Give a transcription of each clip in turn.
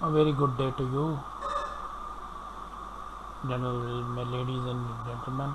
A very good day to you, general ladies and gentlemen.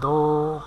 2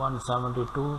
172।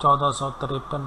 1453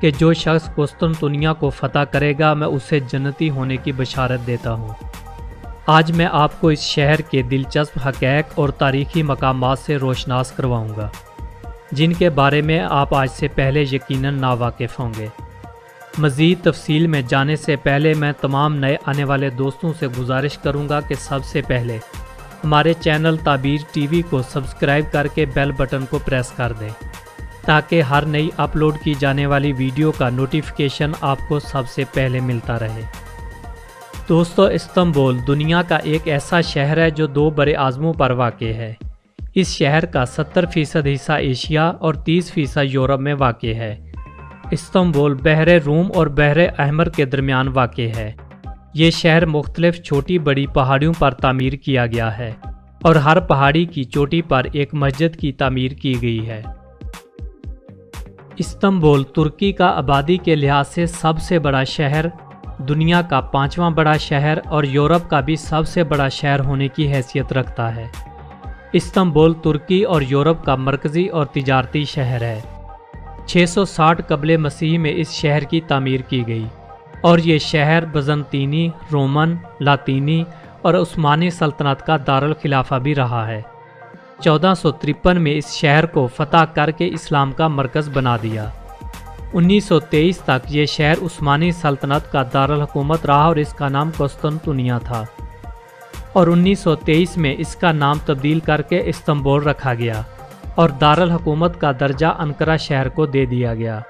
کہ جو شخص قسطنطنیہ کو فتح کرے گا میں اسے جنتی ہونے کی بشارت دیتا ہوں۔ آج میں آپ کو اس شہر کے دلچسپ حقائق اور تاریخی مقامات سے روشناس کرواؤں گا جن کے بارے میں آپ آج سے پہلے یقیناً ناواقف ہوں گے۔ مزید تفصیل میں جانے سے پہلے میں تمام نئے آنے والے دوستوں سے گزارش کروں گا کہ سب سے پہلے ہمارے چینل تعبیر ٹی وی کو سبسکرائب کر کے بیل بٹن کو پریس کر دیں تاکہ ہر نئی اپلوڈ کی جانے والی ویڈیو کا نوٹیفیکیشن آپ کو سب سے پہلے ملتا رہے۔ دوستو، استنبول دنیا کا ایک ایسا شہر ہے جو 2 بر اعظموں پر واقع ہے۔ اس شہر کا 70% حصہ ایشیا اور 30% یورپ میں واقع ہے۔ استنبول بحر روم اور بحر احمر کے درمیان واقع ہے۔ یہ شہر مختلف چھوٹی بڑی پہاڑیوں پر تعمیر کیا گیا ہے اور ہر پہاڑی کی چوٹی پر ایک مسجد کی تعمیر کی گئی ہے۔ استنبول ترکی کا آبادی کے لحاظ سے سب سے بڑا شہر، دنیا کا 5واں بڑا شہر اور یورپ کا بھی سب سے بڑا شہر ہونے کی حیثیت رکھتا ہے۔ استنبول ترکی اور یورپ کا مرکزی اور تجارتی شہر ہے۔ 660 قبل مسیح میں اس شہر کی تعمیر کی گئی اور یہ شہر بزنطینی، رومن، لاطینی اور عثمانی سلطنت کا دارالخلافہ بھی رہا ہے۔ 1453 میں اس شہر کو فتح کر کے اسلام کا مرکز بنا دیا۔ 1923 تک یہ شہر عثمانی سلطنت کا دارالحکومت رہا اور اس کا نام قسطنطنیہ تھا، اور 1923 میں اس کا نام تبدیل کر کے استنبول رکھا گیا اور دارالحکومت کا درجہ انقرہ شہر کو دے دیا گیا۔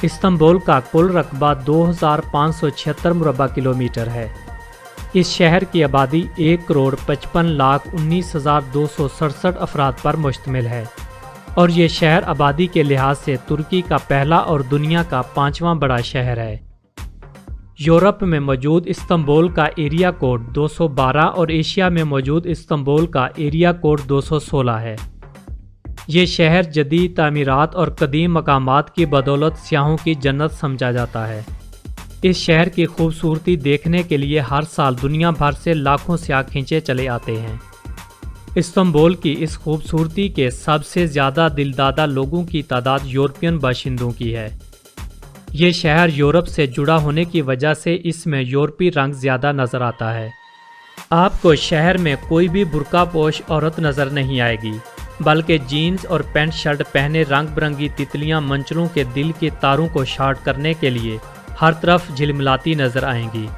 استنبول کا کل رقبہ 2576 مربع کلومیٹر ہے۔ اس شہر کی آبادی 1,55,19,267 افراد پر مشتمل ہے اور یہ شہر آبادی کے لحاظ سے ترکی کا پہلا اور دنیا کا 5واں بڑا شہر ہے۔ یورپ میں موجود استنبول کا ایریا کوڈ 212 اور ایشیا میں موجود استنبول کا ایریا کوڈ 216 ہے۔ یہ شہر جدید تعمیرات اور قدیم مقامات کی بدولت سیاحوں کی جنت سمجھا جاتا ہے۔ اس شہر کی خوبصورتی دیکھنے کے لیے ہر سال دنیا بھر سے لاکھوں سیاح کھینچے چلے آتے ہیں۔ استنبول کی اس خوبصورتی کے سب سے زیادہ دلدادہ لوگوں کی تعداد یورپین باشندوں کی ہے۔ یہ شہر یورپ سے جڑا ہونے کی وجہ سے اس میں یورپی رنگ زیادہ نظر آتا ہے۔ آپ کو شہر میں کوئی بھی برقع پوش عورت نظر نہیں آئے گی، بلکہ جینز اور پینٹ شرٹ پہنے رنگ برنگی تتلیاں منچروں کے دل کے تاروں کو شارٹ کرنے کے لیے ہر طرف جھلملاتی نظر آئیں گی۔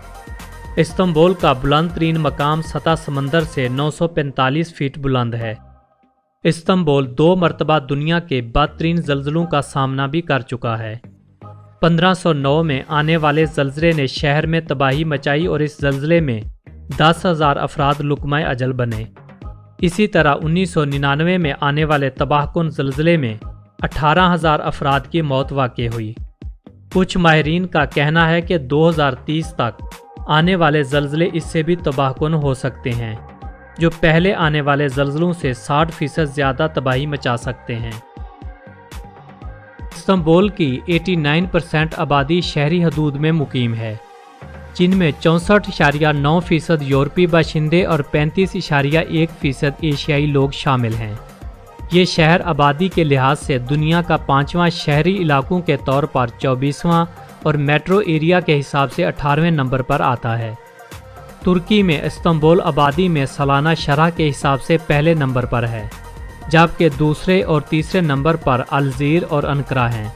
استنبول کا بلند ترین مقام سطح سمندر سے 945 فٹ بلند ہے۔ استنبول 2 مرتبہ دنیا کے بدترین زلزلوں کا سامنا بھی کر چکا ہے۔ 1509 میں آنے والے زلزلے نے شہر میں تباہی مچائی اور اس زلزلے میں 10,000 افراد لقمہ اجل بنے۔ اسی طرح 1999 میں آنے والے تباہ کن زلزلے میں 18,000 افراد کی موت واقع ہوئی۔ کچھ ماہرین کا کہنا ہے کہ 2030 تک آنے والے زلزلے اس سے بھی تباہ کن ہو سکتے ہیں، جو پہلے آنے والے زلزلوں سے 60% زیادہ تباہی مچا سکتے ہیں۔ استنبول کی 89% آبادی شہری حدود میں مقیم ہے، جن میں 64.9% یورپی باشندے اور 35.1% ایشیائی لوگ شامل ہیں۔ یہ شہر آبادی کے لحاظ سے دنیا کا 5واں شہری علاقوں کے طور پر 24واں اور میٹرو ایریا کے حساب سے 18ویں نمبر پر آتا ہے۔ ترکی میں استنبول آبادی میں سالانہ شرح کے حساب سے پہلے نمبر پر ہے، جبکہ دوسرے اور تیسرے نمبر پر الجیر اور انقرہ ہیں۔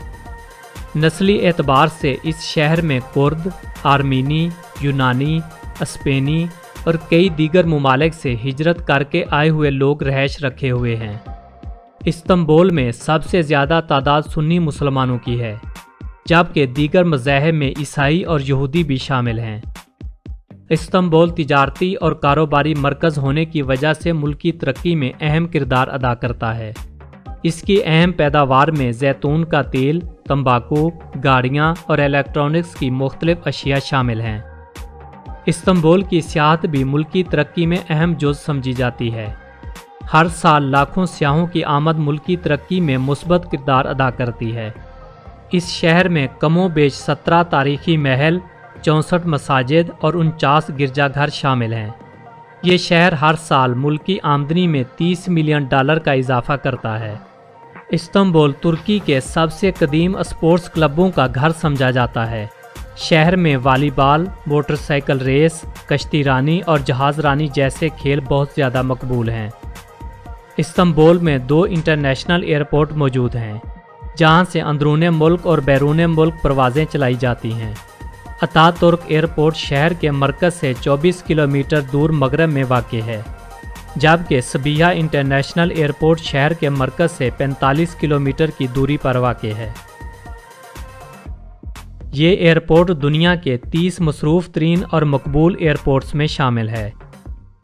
نسلی اعتبار سے اس شہر میں کرد، آرمینی، یونانی، اسپینی اور کئی دیگر ممالک سے ہجرت کر کے آئے ہوئے لوگ رہائش رکھے ہوئے ہیں۔ استنبول میں سب سے زیادہ تعداد سنی مسلمانوں کی ہے، جبکہ دیگر مذاہب میں عیسائی اور یہودی بھی شامل ہیں۔ استنبول تجارتی اور کاروباری مرکز ہونے کی وجہ سے ملکی ترقی میں اہم کردار ادا کرتا ہے۔ اس کی اہم پیداوار میں زیتون کا تیل، تمباکو، گاڑیاں اور الیکٹرانکس کی مختلف اشیاء شامل ہیں۔ استنبول کی سیاحت بھی ملکی ترقی میں اہم جز سمجھی جاتی ہے۔ ہر سال لاکھوں سیاحوں کی آمد ملکی ترقی میں مثبت کردار ادا کرتی ہے۔ اس شہر میں کم و بیش 17 تاریخی محل، 64 مساجد اور 49 گرجا گھر شامل ہیں۔ یہ شہر ہر سال ملکی آمدنی میں $30 ملین کا اضافہ کرتا ہے۔ استنبول ترکی کے سب سے قدیم اسپورٹس کلبوں کا گھر سمجھا جاتا ہے۔ شہر میں والی بال، موٹر سائیکل ریس، کشتی رانی اور جہاز رانی جیسے کھیل بہت زیادہ مقبول ہیں۔ استنبول میں 2 انٹرنیشنل ایئرپورٹ موجود ہیں جہاں سے اندرون ملک اور بیرون ملک پروازیں چلائی جاتی ہیں۔ اتا ترک ایئرپورٹ شہر کے مرکز سے 24 کلومیٹر دور مغرب میں واقع ہے، جبکہ سبیہا انٹرنیشنل ایئرپورٹ شہر کے مرکز سے 45 کلومیٹر کی دوری پر واقع ہے۔ یہ ایئرپورٹ دنیا کے 30 مصروف ترین اور مقبول ایئرپورٹس میں شامل ہے۔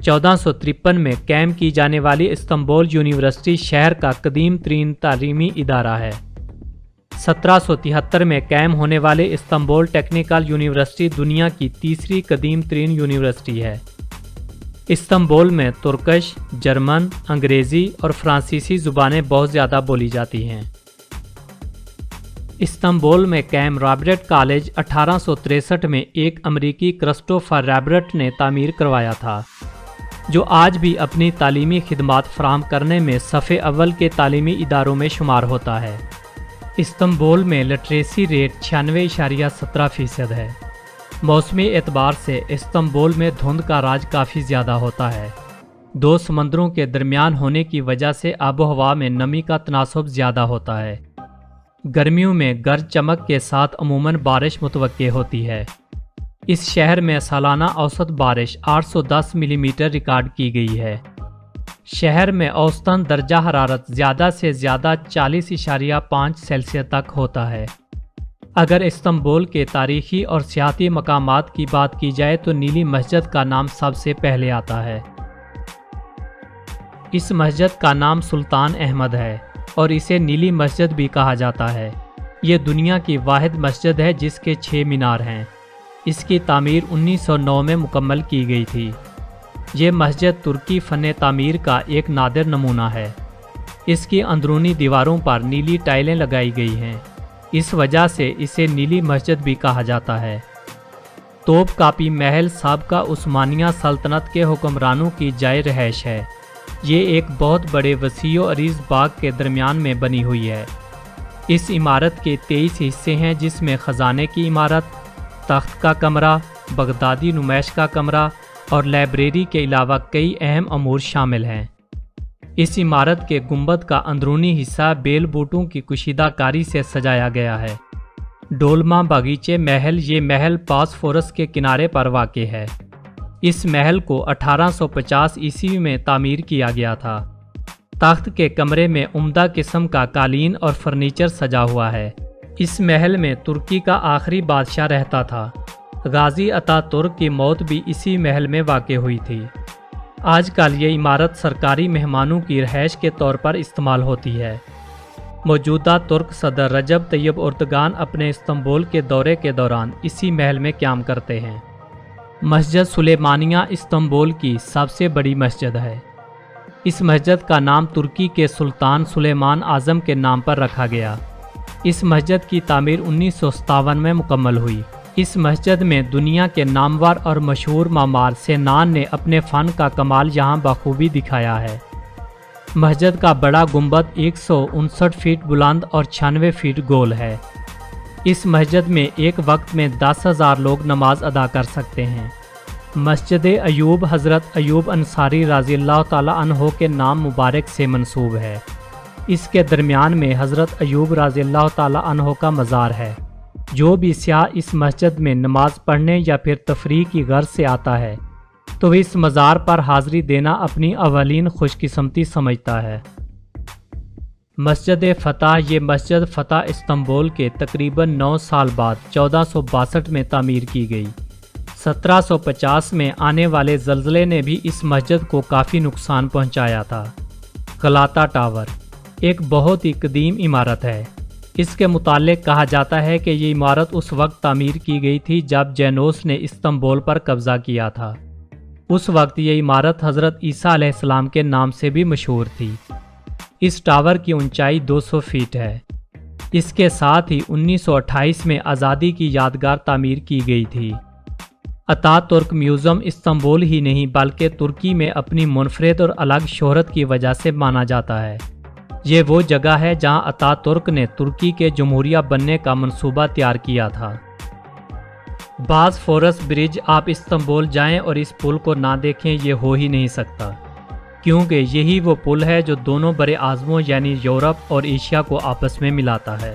1453 میں قائم کی جانے والی استنبول یونیورسٹی شہر کا قدیم ترین تعلیمی ادارہ ہے۔ 1773 میں قائم ہونے والے استنبول ٹیکنیکل یونیورسٹی دنیا کی تیسری قدیم ترین یونیورسٹی ہے۔ استنبول میں ترکش، جرمن، انگریزی اور فرانسیسی زبانیں بہت زیادہ بولی جاتی ہیں۔ استنبول میں قائم رابرٹ کالج 1863 میں ایک امریکی کرسٹوفر رابرٹ نے تعمیر کروایا تھا، جو آج بھی اپنی تعلیمی خدمات فراہم کرنے میں صف اول کے تعلیمی اداروں میں شمار ہوتا ہے۔ استنبول میں لٹریسی ریٹ 96.17% ہے۔ موسمی اعتبار سے استنبول میں دھند کا راج کافی زیادہ ہوتا ہے۔ 2 سمندروں کے درمیان ہونے کی وجہ سے آب و ہوا میں نمی کا تناسب زیادہ ہوتا ہے۔ گرمیوں میں گرج چمک کے ساتھ عموماً بارش متوقع ہوتی ہے۔ اس شہر میں سالانہ اوسط بارش 810 ملی میٹر ریکارڈ کی گئی ہے۔ شہر میں اوسطاً درجہ حرارت زیادہ سے زیادہ 40.5 سیلسیس تک ہوتا ہے۔ اگر استنبول کے تاریخی اور سیاحتی مقامات کی بات کی جائے تو نیلی مسجد کا نام سب سے پہلے آتا ہے۔ اس مسجد کا نام سلطان احمد ہے اور اسے نیلی مسجد بھی کہا جاتا ہے۔ یہ دنیا کی واحد مسجد ہے جس کے 6 مینار ہیں۔ اس کی تعمیر 1909 میں مکمل کی گئی تھی۔ یہ مسجد ترکی فن تعمیر کا ایک نادر نمونہ ہے۔ اس کی اندرونی دیواروں پر نیلی ٹائلیں لگائی گئی ہیں، اس وجہ سے اسے نیلی مسجد بھی کہا جاتا ہے۔ توپ کاپی محل سابقہ عثمانیہ سلطنت کے حکمرانوں کی جائے رہائش ہے۔ یہ ایک بہت بڑے وسیع و عریض باغ کے درمیان میں بنی ہوئی ہے۔ اس عمارت کے 23 حصے ہیں جس میں خزانے کی عمارت، تخت کا کمرہ، بغدادی نمائش کا کمرہ اور لائبریری کے علاوہ کئی اہم امور شامل ہیں۔ اس عمارت کے گنبد کا اندرونی حصہ بیل بوٹوں کی کشیدہ کاری سے سجایا گیا ہے۔ ڈولما باغیچے محل، یہ محل باسفورس کے کنارے پر واقع ہے۔ اس محل کو 1850 عیسوی میں تعمیر کیا گیا تھا۔ تخت کے کمرے میں عمدہ قسم کا قالین اور فرنیچر سجا ہوا ہے۔ اس محل میں ترکی کا آخری بادشاہ رہتا تھا۔ غازی اتا ترک کی موت بھی اسی محل میں واقع ہوئی تھی۔ آج کل یہ عمارت سرکاری مہمانوں کی رہائش کے طور پر استعمال ہوتی ہے۔ موجودہ ترک صدر رجب طیب اردگان اپنے استنبول کے دورے کے دوران اسی محل میں قیام کرتے ہیں۔ مسجد سلیمانیہ استنبول کی سب سے بڑی مسجد ہے۔ اس مسجد کا نام ترکی کے سلطان سلیمان اعظم کے نام پر رکھا گیا۔ اس مسجد کی تعمیر 1957 میں مکمل ہوئی۔ اس مسجد میں دنیا کے نامور اور مشہور معمار سینان نے اپنے فن کا کمال یہاں بخوبی دکھایا ہے۔ مسجد کا بڑا گنبد 159 فٹ بلند اور 96 فٹ گول ہے۔ اس مسجد میں ایک وقت میں 10,000 لوگ نماز ادا کر سکتے ہیں۔ مسجد ایوب حضرت ایوب انصاری رضی اللہ تعالیٰ عنہ کے نام مبارک سے منسوب ہے۔ اس کے درمیان میں حضرت ایوب رضی اللہ تعالیٰ عنہ کا مزار ہے۔ جو بھی سیاح اس مسجد میں نماز پڑھنے یا پھر تفریح کی غرض سے آتا ہے تو اس مزار پر حاضری دینا اپنی اولین خوش قسمتی سمجھتا ہے۔ مسجد فتح، یہ مسجد فتح استنبول کے تقریباً 9 سال بعد 1462 میں تعمیر کی گئی۔ 1750 میں آنے والے زلزلے نے بھی اس مسجد کو کافی نقصان پہنچایا تھا۔ غلاطہ ٹاور ایک بہت ہی قدیم عمارت ہے۔ اس کے متعلق کہا جاتا ہے کہ یہ عمارت اس وقت تعمیر کی گئی تھی جب جینوس نے استنبول پر قبضہ کیا تھا۔ اس وقت یہ عمارت حضرت عیسیٰ علیہ السلام کے نام سے بھی مشہور تھی۔ اس ٹاور کی اونچائی 200 فٹ ہے۔ اس کے ساتھ ہی 1928 میں آزادی کی یادگار تعمیر کی گئی تھی۔ اتا ترک میوزیم استنبول ہی نہیں بلکہ ترکی میں اپنی منفرد اور الگ شہرت کی وجہ سے مانا جاتا ہے۔ یہ وہ جگہ ہے جہاں اتا ترک نے ترکی کے جمہوریہ بننے کا منصوبہ تیار کیا تھا۔ باسفورس برج، آپ استنبول جائیں اور اس پل کو نہ دیکھیں یہ ہو ہی نہیں سکتا، کیونکہ یہی وہ پل ہے جو دونوں بر اعظموں یعنی یورپ اور ایشیا کو آپس میں ملاتا ہے۔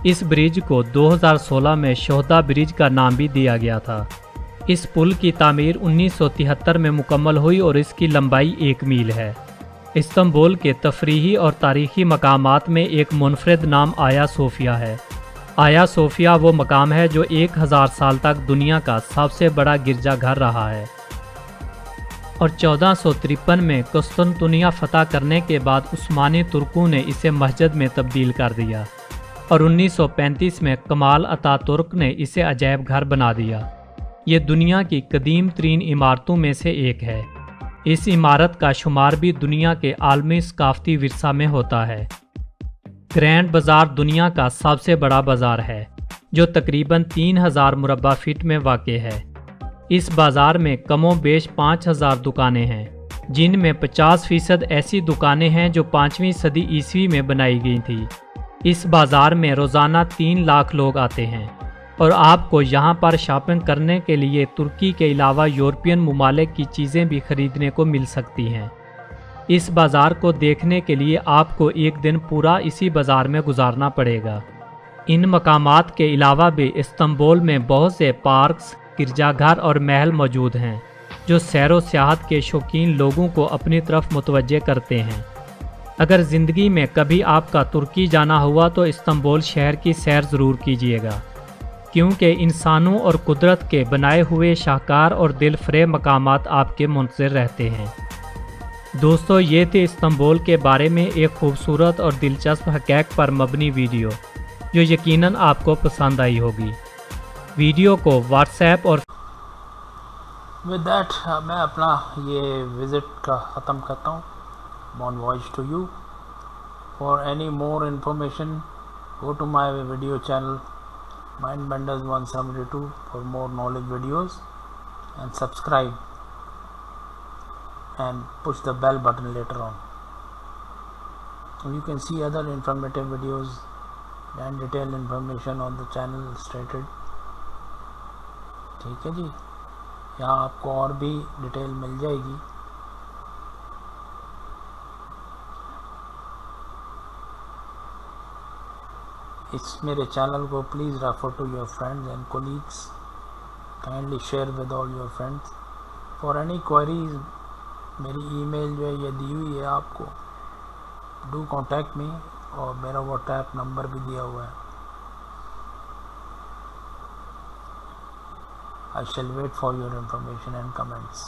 اس برج کو 2016 میں شہدا برج کا نام بھی دیا گیا تھا۔ اس پل کی تعمیر 1973 میں مکمل ہوئی اور اس کی لمبائی 1 میل ہے۔ استنبول کے تفریحی اور تاریخی مقامات میں ایک منفرد نام آیا صوفیہ ہے۔ آیا صوفیہ وہ مقام ہے جو 1000 سال تک دنیا کا سب سے بڑا گرجا گھر رہا ہے، اور 1453 میں قسطنطنیہ فتح کرنے کے بعد عثمانی ترکوں نے اسے مسجد میں تبدیل کر دیا، اور 1935 میں کمال اتا ترک نے اسے عجائب گھر بنا دیا۔ یہ دنیا کی قدیم ترین عمارتوں میں سے ایک ہے۔ اس عمارت کا شمار بھی دنیا کے عالمی ثقافتی ورثہ میں ہوتا ہے۔ گرینڈ بازار دنیا کا سب سے بڑا بازار ہے، جو تقریباً 3000 مربع فٹ میں واقع ہے۔ اس بازار میں کم و بیش 5000 دکانیں ہیں، جن میں 50% ایسی دکانیں ہیں جو 5ویں صدی عیسوی میں بنائی گئی تھیں۔ اس بازار میں روزانہ 3 لاکھ لوگ آتے ہیں، اور آپ کو یہاں پر شاپنگ کرنے کے لیے ترکی کے علاوہ یورپین ممالک کی چیزیں بھی خریدنے کو مل سکتی ہیں۔ اس بازار کو دیکھنے کے لیے آپ کو ایک دن پورا اسی بازار میں گزارنا پڑے گا۔ ان مقامات کے علاوہ بھی استنبول میں بہت سے پارکس، گرجا گھر اور محل موجود ہیں، جو سیر و سیاحت کے شوقین لوگوں کو اپنی طرف متوجہ کرتے ہیں۔ اگر زندگی میں کبھی آپ کا ترکی جانا ہوا تو استنبول شہر کی سیر ضرور کیجیے گا، کیونکہ انسانوں اور قدرت کے بنائے ہوئے شاہکار اور دل فریب مقامات آپ کے منتظر رہتے ہیں۔ دوستو، یہ تھی استنبول کے بارے میں ایک خوبصورت اور دلچسپ حقائق پر مبنی ویڈیو، جو یقیناً آپ کو پسند آئی ہوگی۔ ویڈیو کو واٹس ایپ اور ود دیٹ میں اپنا یہ وزٹ کا ختم کرتا ہوں۔ Bon voyage to you. For any more information go to my video channel Mind Benders 172 for more knowledge videos, and subscribe and push the bell button later on. You can see other informative videos and detailed information on the channel stated. ٹھیک ہے جی، یہاں آپ کو اور بھی detail مل جائے گی۔ اس میرے چینل کو please refer to your friends and colleagues, kindly share with all your friends. For any queries میری ای میل جو ہے یہ دی ہوئی ہے آپ کو، ڈو کانٹیکٹ می، اور میرا واٹس ایپ نمبر بھی دیا ہوا ہے۔ I shall wait for your information and comments.